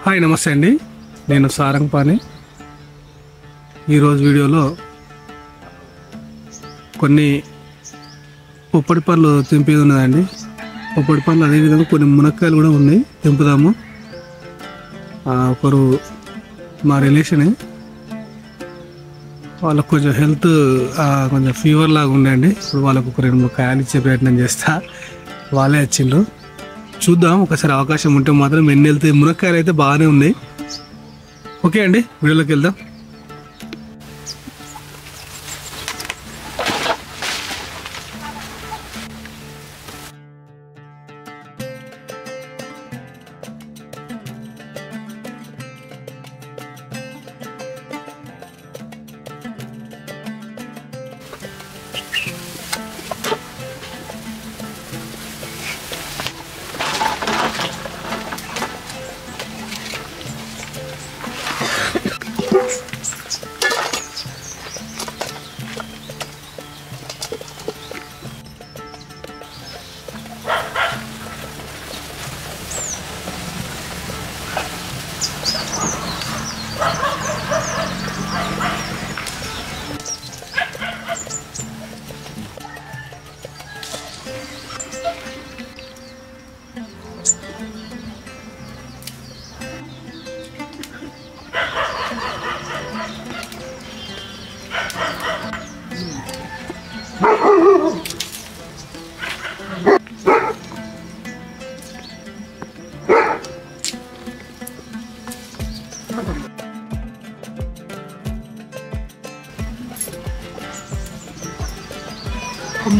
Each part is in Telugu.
హాయ్ నమస్తే అండి, నేను సారంగపాణి. ఈరోజు వీడియోలో కొన్ని పొప్పడి పళ్ళు తెంపేది ఉన్నదండి. పొప్పడి పళ్ళు అదేవిధంగా కొన్ని మునక్కాయలు కూడా ఉన్నాయి, తెంపుదాము. ఒకరు మా రిలేషనే, వాళ్ళకు కొంచెం హెల్త్ కొంచెం ఫీవర్ లాగా ఉండండి. ఇప్పుడు వాళ్ళకు ఒక 2-3 కాయలు ఇచ్చే ప్రయత్నం చేస్తా. వాళ్ళే వచ్చిండ్రు, చూద్దాం. ఒకసారి అవకాశం ఉంటే మాత్రం ఎన్ని వెళ్తాయి. మునక్కాయలు అయితే బాగానే ఉన్నాయి. ఓకే అండి, వీడియోలోకి వెళ్దాం.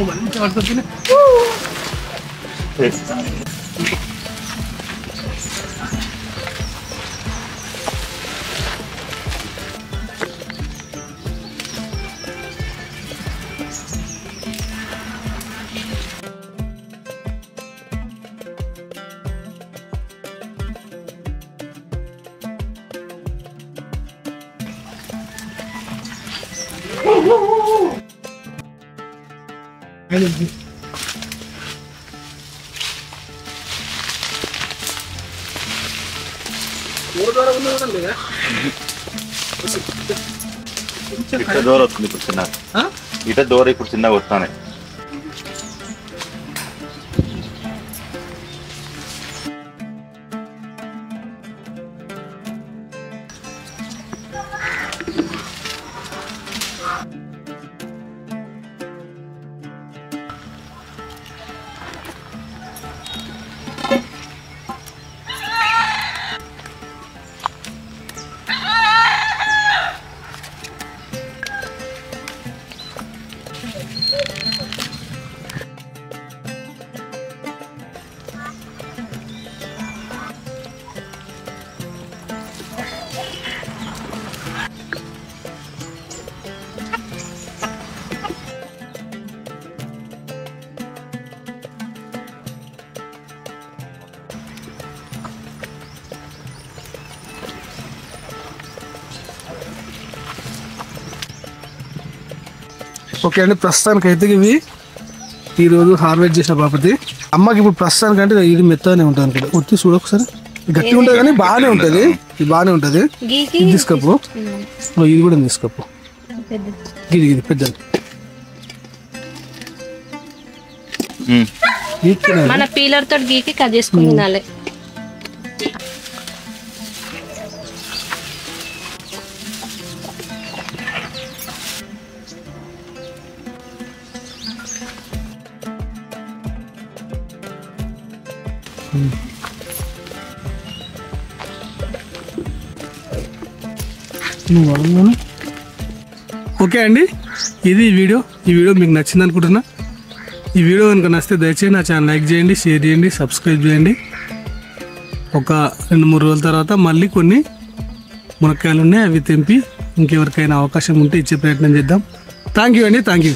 మంచి పడుతుంది. ఇట్లా దూరం వస్తుంది ఇప్పుడు చిన్న, ఇట దూరం ఇప్పుడు చిన్నగా వస్తానే. ఓకే అండి, ప్రస్తుతానికి అయితే ఇవి ఈరోజు హార్వెస్ట్ చేసిన బాపతి. అమ్మకి ఇప్పుడు ప్రస్తుతానికి అంటే ఇది మెత్తగానే ఉంటుంది అనుకుంటా. ఒత్తి చూడ ఒకసారి, గట్టిగా ఉంటుంది కానీ బాగానే ఉంటుంది. ఇది బాగానే ఉంటుంది. ఇది తీసుకపో, ఇది కూడా తీసుకపో. ఇది పెద్దది మన పీలర్ తోటి గీకి కట్ చేసుకుని తినాలి. ఓకే అండి, ఇది ఈ వీడియో మీకు నచ్చింది అనుకుంటున్నా. ఈ వీడియో కనుక నచ్చితే దయచేసి నా ఛానల్ లైక్ చేయండి, షేర్ చేయండి, సబ్స్క్రైబ్ చేయండి. ఒక 2-3 రోజుల తర్వాత మళ్ళీ కొన్ని మునక్కాయలు ఉన్నాయి, అవి తెంపి ఇంకెవరికైనా అవకాశం ఉంటే ఇచ్చే ప్రయత్నం చేద్దాం. థ్యాంక్ యూ అండి, థ్యాంక్ యూ.